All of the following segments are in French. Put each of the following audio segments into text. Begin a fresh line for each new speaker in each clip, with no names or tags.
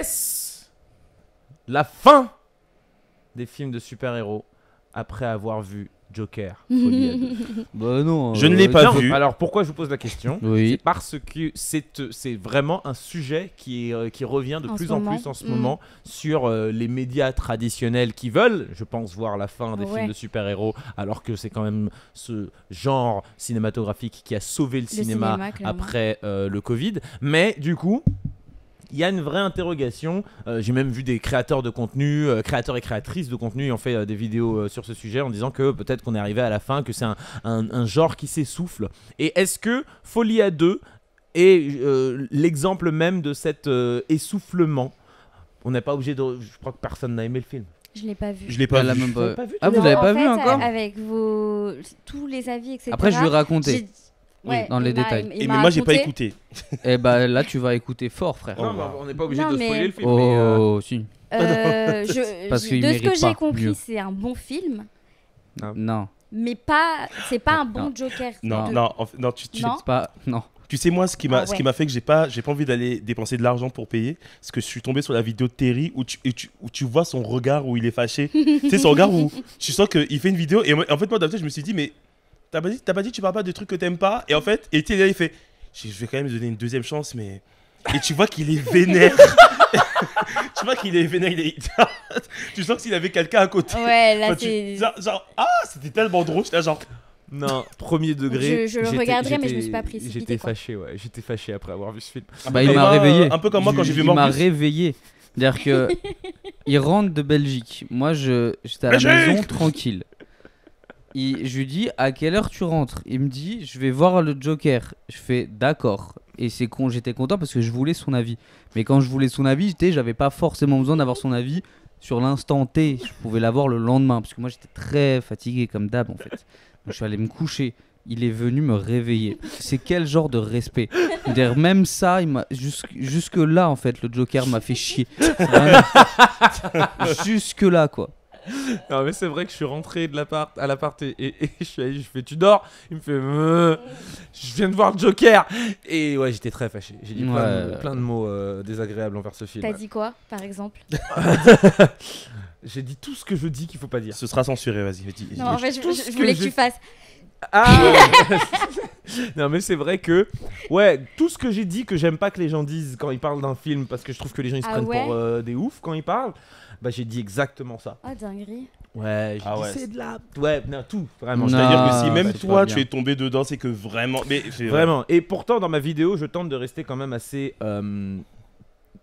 Est-ce la fin des films de super-héros après avoir vu Joker Folie à deux?
Bah non.
Je ne l'ai pas
Non,
vu.
Alors pourquoi je vous pose la question?
Oui.
C'est parce que c'est vraiment un sujet qui revient de plus en plus en ce moment sur les médias traditionnels qui veulent, je pense, voir la fin des films de super-héros, alors que c'est quand même ce genre cinématographique qui a sauvé le cinéma après le Covid. Mais du coup, il y a une vraie interrogation. J'ai même vu des créateurs de contenu, créateurs et créatrices de contenu ont fait des vidéos sur ce sujet en disant que peut-être qu'on est arrivé à la fin, que c'est un genre qui s'essouffle. Et est-ce que Folie à deux est l'exemple même de cet essoufflement? On n'est pas obligé de... Je crois que personne n'a aimé le film.
Je l'ai pas vu.
Je l'ai pas vu.
Même pas...
pas vu,
Ah, vous
Non,
l'avez
en
pas
fait,
vu encore?
Avec tous les avis, etc.
Après, je lui ai raconté.
Ouais,
dans les
il m'a-
détails.
il
Et
m'a
mais moi, j'ai pas
raconté.
écouté.
Et bah là, tu vas écouter fort, frère.
Non, mais on n'est pas obligé
Non,
de
mais-
spoiler le film.
Oh, si.
De
Parce qu'il
ce que
mérite
j'ai
pas
compris,
mieux.
c'est un bon film,
Non.
mais pas, c'est pas un bon Joker.
Non,
de-
non, non,
Non.
C'est pas. Non.
Tu sais, moi, ce qui
Ah
m'a fait que j'ai pas envie d'aller dépenser de l'argent pour payer, c'est que je suis tombé sur la vidéo de Terry où tu vois son regard où il est fâché. Tu sais, son regard où tu sens qu'il fait une vidéo. Et en fait, moi, d'habitude, je me suis dit, mais t'as pas dit que tu parles pas de trucs que t'aimes pas. Et en fait, et il fait, je vais quand même donner une deuxième chance, mais. Et tu vois qu'il est vénère. Tu vois qu'il est vénère. Tu sens que s'il avait quelqu'un à côté.
Ouais, là
Enfin,
c'est.
C'était tellement drôle. J'étais là, genre.
Non, premier degré.
Je le regarderai, mais je me suis pas précipité,
J'étais
quoi.
fâché, ouais. J'étais fâché après avoir vu ce film.
Bah, il m'a réveillé.
Un peu comme moi quand j'ai vu
Il m'a
Morbius.
réveillé. C'est-à-dire que il rentre de Belgique. Moi, j'étais à la
Belgique
maison tranquille. Je lui dis à quelle heure tu rentres. Il me dit je vais voir le Joker. Je fais d'accord. Et c'est con, j'étais content parce que je voulais son avis. Mais quand je voulais son avis, j'avais pas forcément besoin d'avoir son avis sur l'instant T. Je pouvais l'avoir le lendemain parce que moi j'étais très fatigué comme d'hab en fait. Donc, je suis allé me coucher. Il est venu me réveiller. C'est quel genre de respect? C'est-à-dire, même ça, jusque là en fait, le Joker m'a fait chier. Vraiment. Jusque là quoi.
Non, mais c'est vrai que je suis rentré de à l'appart et je suis allé, je fais tu dors? Il me fait je viens de voir le Joker. Et ouais, j'étais très fâché. J'ai dit plein de mots désagréables envers ce film.
T'as dit quoi, par exemple?
J'ai dit tout ce que je dis qu'il faut pas dire.
Ce sera censuré, vas-y. Dis.
Non, en fait,
tout ce
je
que
voulais que
j'ai-
tu fasses.
Ah Non, mais c'est vrai que ouais, tout ce que j'ai dit que j'aime pas que les gens disent quand ils parlent d'un film, parce que je trouve que les gens ils se
Ah
prennent
ouais
pour des oufs quand ils parlent, bah j'ai dit exactement ça.
Ah, dinguerie.
Ouais, j'ai
Ah
dit
ouais.
c'est de la... Ouais, non, tout, vraiment.
Non.
C'est-à-dire que si
Ah,
même
c'est
toi
pas
tu
bien.
es tombé dedans, c'est que vraiment. Mais c'est
Vraiment. Et pourtant, dans ma vidéo, je tente de rester quand même assez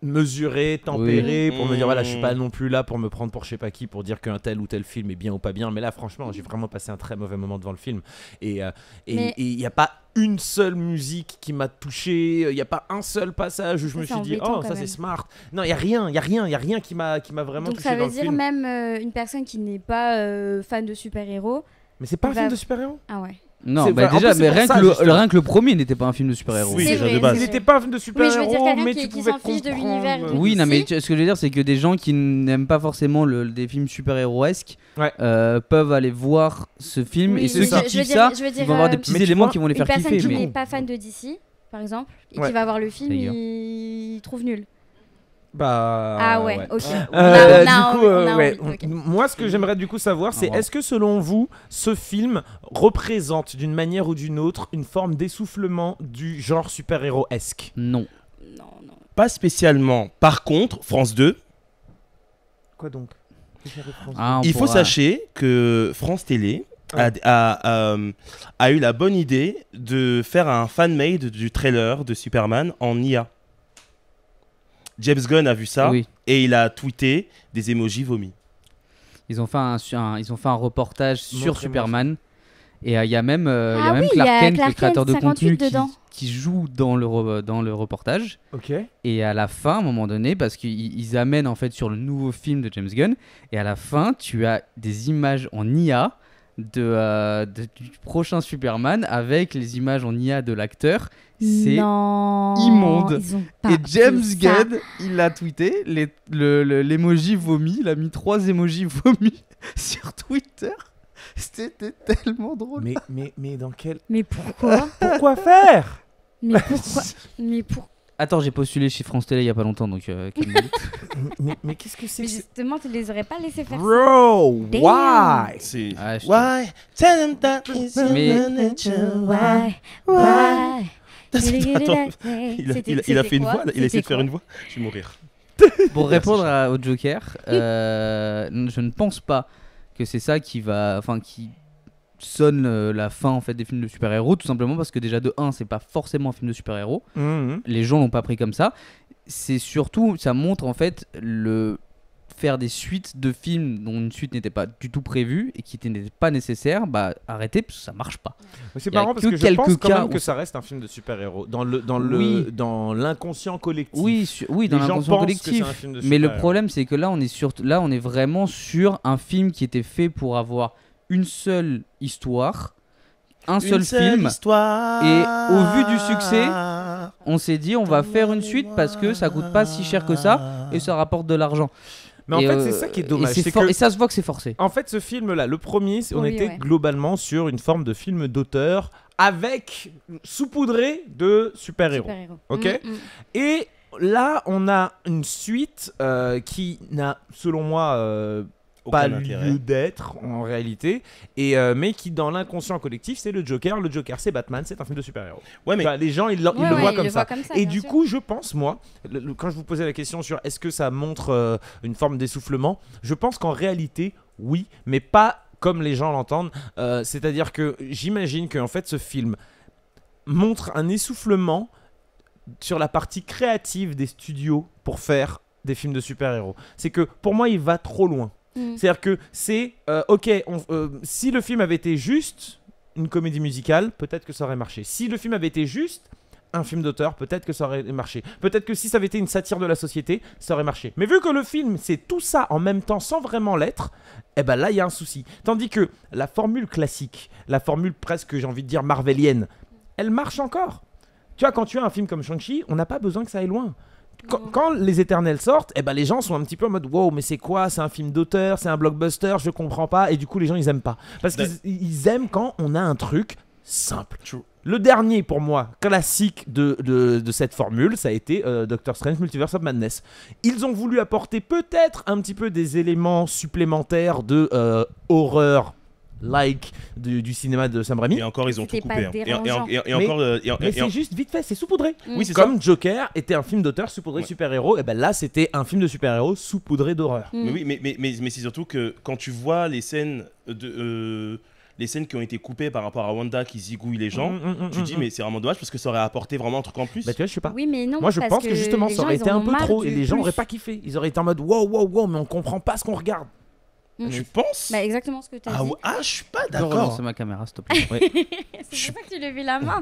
mesuré, tempéré,
Oui.
pour me dire voilà, je suis pas non plus là pour me prendre pour je sais pas qui, pour dire qu'un tel ou tel film est bien ou pas bien. Mais là, franchement, j'ai vraiment passé un très mauvais moment devant le film. Et
Mais-
il n'y a pas une seule musique qui m'a touché, il n'y a pas un seul passage où je
Ça,
me
c'est
suis dit
embêtant,
oh,
quand
ça
même.
c'est smart. Non, il n'y a rien qui m'a vraiment
Donc
touché
ça
dans
veut
le
dire
film.
même une personne qui n'est pas fan de super-héros.
Mais c'est pas un
va-
film de super-héros.
Ah ouais.
Non,
C'est
bah
vrai. En
déjà,
plus, c'est
mais
pour
rien
ça,
que,
justement.
rien que le premier n'était pas un film de super-héros.
Oui,
C'est
déjà
vrai,
de base.
Il
c'est
n'était pas un film de
Oui, je
super-héros,
veux dire quelqu'un
mais
qui
tu pouvais
s'en fiche de l'univers de-
Oui, non, mais
DC.
ce que je veux dire, c'est que des gens qui n'aiment pas forcément des films super-héroesques
Ouais.
peuvent aller voir ce film.
Oui,
et ceux
mais
qui
je veux
kiffent
dire-
ça,
je veux
ils
dire,
vont avoir des petits
mais tu
éléments
vois,
qui vont les
Une
faire
personne
kiffer.
qui
Mais...
n'est pas fan de DC, par exemple, et
Ouais.
qui va voir le film,
D'ailleurs.
il trouve nul.
Bah
Ah ouais, ok. On
Du
a
coup, ouais.
envie, ok.
Moi, ce que j'aimerais du coup savoir, c'est
Ah, wow.
est-ce que selon vous, ce film représente d'une manière ou d'une autre une forme d'essoufflement du genre super-héros-esque?
Non.
Non, non.
Pas spécialement. Par contre, France 2,
Quoi donc?
Ah, on
il faut
pourra-
sachez que France Télé a eu la bonne idée de faire un fan-made du trailer de Superman en IA. James Gunn a vu ça
Oui.
et il a tweeté des emojis vomis.
Ils ont fait un reportage sur
Montrez-moi
Superman. Et il y a même,
Ah oui, il y
Clark
a
Kent, le
Clark
créateur
Kent
de contenu,
58 dedans.
qui joue dans le reportage.
Ok.
Et à la fin, à un moment donné, parce qu'ils amènent en fait sur le nouveau film de James Gunn, et à la fin, tu as des images en IA du prochain Superman avec les images en IA de l'acteur. C'est
Non,
immonde.
ils ont pas
Et James
fait ça.
Gunn, il a tweeté l'emoji vomi, il a mis 3 emojis vomi sur Twitter. C'était tellement drôle.
Mais dans quel...
Mais pourquoi?
Pourquoi faire?
Mais pourquoi? Mais pour...
Attends, j'ai postulé chez France Télé il y a pas longtemps, donc
Mais qu'est-ce que c'est
Mais
que
justement, tu les aurais pas laissé faire ça.
Bro,
Damn.
why?
C'est.
Ah, je te-
Why? Tell them that it's
Mais-
nature.
Why?
Il a fait une voix, il a essayé de faire une voix. Je vais mourir.
Pour répondre au Joker, je ne pense pas que c'est ça qui sonne la fin en fait des films de super-héros, tout simplement parce que déjà de 1, c'est pas forcément un film de super-héros. Les gens l'ont pas pris comme ça. C'est surtout, ça montre en fait faire des suites de films dont une suite n'était pas du tout prévue et qui n'était pas nécessaire, bah arrêtez parce que ça marche pas.
Mais c'est
Il y a
marrant parce
que
que je
quelques
pense quand
cas
même
où
que ça reste un film de super-héros
Oui.
dans l'inconscient collectif.
Oui, dans
Les gens
l'inconscient
pensent que c'est
collectif.
un film de
Mais le
super-héros.
problème, c'est que là, on est vraiment sur un film qui était fait pour avoir une seule histoire, un seul film.
Histoire.
Et au vu du succès, on s'est dit, on va faire une suite parce que ça coûte pas si cher que ça et ça rapporte de l'argent.
Mais en
Et,
fait, c'est ça qui est dommage. c'est
Et
que-
ça se voit que c'est forcé.
En fait, ce film-là, le premier, on
Oui,
était
ouais.
globalement sur une forme de film d'auteur avec saupoudré de super-héros.
Super-héros.
Ok.
Mm, mm.
Et là, on a une suite qui n'a, selon moi, pas
Aucun intérêt.
lieu d'être en réalité, mais qui dans l'inconscient collectif, c'est le Joker. Le Joker, c'est Batman, c'est un film de super-héros.
Ouais, mais
Enfin, les gens, ils le
Ouais, ouais,
voient
ils
comme
le
ça.
voient comme ça,
Et
bien
du
sûr.
coup, je pense, moi, quand je vous posais la question sur est-ce que ça montre une forme d'essoufflement, je pense qu'en réalité, oui, mais pas comme les gens l'entendent. C'est-à-dire que j'imagine que en fait, ce film montre un essoufflement sur la partie créative des studios pour faire des films de super-héros. C'est que pour moi, il va trop loin.
Mm.
C'est-à-dire que c'est ok, si le film avait été juste une comédie musicale, peut-être que ça aurait marché. Si le film avait été juste un film d'auteur, peut-être que ça aurait marché. Peut-être que si ça avait été une satire de la société, ça aurait marché. Mais vu que le film, c'est tout ça en même temps sans vraiment l'être, eh ben là, il y a un souci. Tandis que la formule classique, la formule presque, j'ai envie de dire, marvelienne, elle marche encore. Tu vois, quand tu as un film comme Shang-Chi, on n'a pas besoin que ça aille loin. Quand Les Éternels sortent, eh ben les gens sont un petit peu en mode wow, mais c'est quoi? C'est un film d'auteur, c'est un blockbuster, je comprends pas. Et du coup, les gens ils aiment pas. Parce qu'ils aiment quand on a un truc simple.
True.
Le dernier, pour moi, classique de cette formule, ça a été Doctor Strange Multiverse of Madness. Ils ont voulu apporter peut-être un petit peu des éléments supplémentaires de horreur. Du cinéma de Sam Raimi.
Et encore, ils ont tout
C'était
coupé.
pas dérangeant.
Mais c'est juste vite fait, c'est saupoudré.
Oui, c'est
Comme Joker était un film d'auteur saupoudré de
Ouais.
super-héros, et ben là c'était un film de super-héros saupoudré d'horreur.
Mm.
Mais oui, mais c'est surtout que quand tu vois les scènes les scènes qui ont été coupées par rapport à Wanda qui zigouille les gens, tu te dis mais c'est vraiment dommage parce que ça aurait apporté vraiment un truc en plus.
Bah tu vois, je sais pas.
Oui, mais non.
Moi je
parce
pense que justement
les
ça
gens,
aurait
ils
été
en
un
ont
peu
marre
trop
du
et les gens
plus.
auraient pas kiffé. Ils auraient été en mode wow, mais on comprend pas ce qu'on regarde.
Tu penses?
Bah, exactement ce que tu as dit.
Je suis pas
Je peux
d'accord.
relancer ma caméra, s'il te plaît.
C'est pour ça que tu levais la main.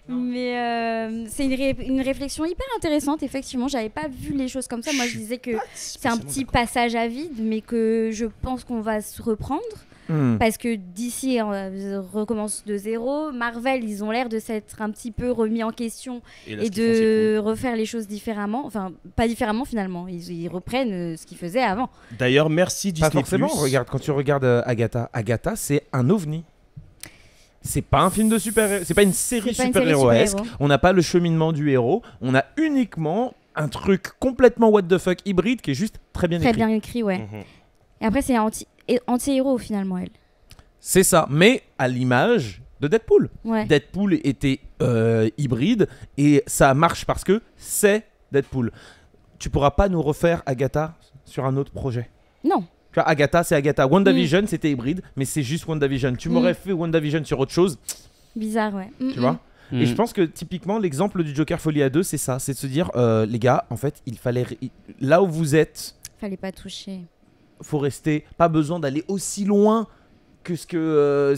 Mais c'est une réflexion hyper intéressante. Effectivement, j'avais pas vu les choses comme ça. Moi, je disais que c'est un petit passage à vide, mais que je pense qu'on va se reprendre. Parce que DC recommence de zéro. Marvel, ils ont l'air de s'être un petit peu remis en question
Et, là,
et
ce qu'ils font, c'est
de refaire les choses différemment. Enfin, pas différemment finalement. Ils reprennent ce qu'ils faisaient avant.
cool. D'ailleurs, merci
Pas
Disney+.
forcément. Regarde, quand tu regardes Agatha, c'est un ovni. C'est pas un film de super-héros, c'est pas une série
C'est pas une série
super-héroesque.
super-héros.
On n'a pas le cheminement du héros. On a uniquement un truc complètement what the fuck hybride qui est juste très bien
Très
écrit.
bien écrit, ouais.
Mhm.
Et après, c'est anti-héros finalement, elle.
C'est ça, mais à l'image de Deadpool.
Ouais.
Deadpool était hybride et ça marche parce que c'est Deadpool. Tu pourras pas nous refaire Agatha sur un autre projet.
Non.
Tu vois, Agatha, c'est Agatha. WandaVision, c'était hybride, mais c'est juste WandaVision. Tu m'aurais fait WandaVision sur autre chose,
Bizarre, ouais.
tu vois. Et je pense que typiquement, l'exemple du Joker Folie à 2, c'est ça. C'est de se dire, les gars, en fait, il fallait. Là où vous êtes,
Fallait pas toucher.
faut rester. Pas besoin d'aller aussi loin que ce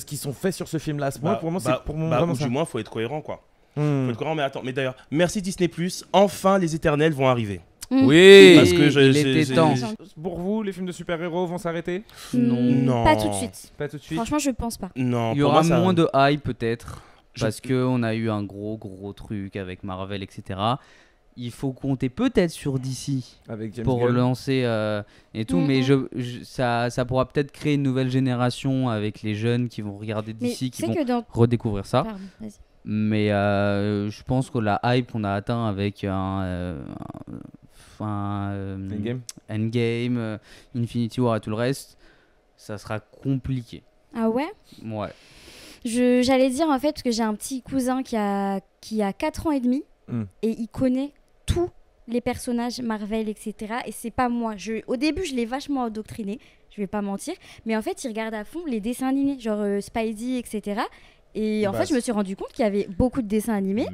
qu'ils sont faits sur ce film-là. Pour moi, c'est vraiment
ou
ça.
du moins, faut être cohérent, quoi. Faut être cohérent, mais attends. Mais d'ailleurs, merci Disney+. Enfin, les Éternels vont arriver.
Oui.
Parce que
il était temps.
Pour vous, les films de super-héros vont s'arrêter?
Non.
Pas tout de suite.
Pas tout de suite.
Franchement, je pense pas.
Non.
Il y
pour
aura
moi, ça-
moins de hype peut-être
Je-
parce qu'on a eu un gros truc avec Marvel, etc. Il faut compter peut-être sur DC
Avec James
pour
Gunn.
lancer et tout, mais ça pourra peut-être créer une nouvelle génération avec les jeunes qui vont regarder
Mais
DC,
tu
qui
sais
vont
que dans.
redécouvrir ça.
Pardon, vas-y.
Mais je pense que la hype qu'on a atteint avec Endgame, Infinity War et tout le reste, ça sera compliqué.
Ah ouais?
Ouais.
J'allais dire en fait, parce que j'ai un petit cousin qui a 4 ans et demi et il connaît tous les personnages Marvel, etc. Et c'est pas moi. Au début, je l'ai vachement endoctriné, je vais pas mentir. Mais en fait, il regarde à fond les dessins animés, genre Spidey, etc. Et en fait, je me suis rendu compte qu'il y avait beaucoup de dessins animés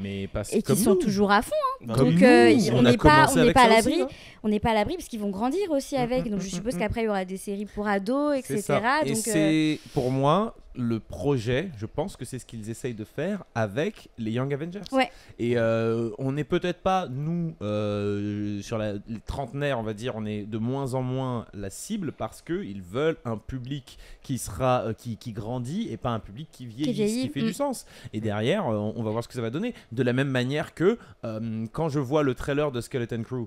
et qui sont toujours à fond. Hein. Donc, on n'est pas à l'abri. Hein. On n'est pas à l'abri parce qu'ils vont grandir aussi avec. Donc, je suppose qu'après, il y aura des séries pour ados, etc.
Et donc, c'est pour moi le projet. Je pense que c'est ce qu'ils essayent de faire avec les Young Avengers.
Ouais.
Et on n'est peut-être pas, nous, sur les trentenaires, on va dire, on est de moins en moins la cible parce qu'ils veulent un public qui grandit et pas un public qui vieillit, ce qui fait du sens. Et derrière, on va voir ce que ça va donner. De la même manière que quand je vois le trailer de Skeleton Crew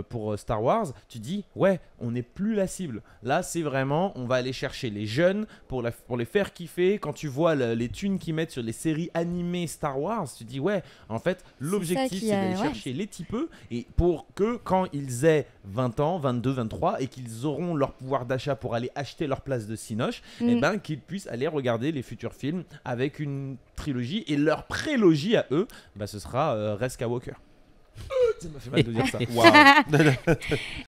pour Star Wars, tu dis, ouais, on n'est plus la cible. Là, c'est vraiment, on va aller chercher les jeunes pour les faire kiffer. Quand tu vois les thunes qu'ils mettent sur les séries animées Star Wars, tu dis, ouais, en fait, l'objectif, c'est d'aller chercher les typeux et pour que quand ils aient 20 ans, 22, 23 et qu'ils auront leur pouvoir d'achat pour aller acheter leur place de cinoche, et ben qu'ils puissent aller regarder les futurs films avec une trilogie et leur prélogie à eux, bah, ce sera Res Skywalker. Ça m'a fait mal de dire ça.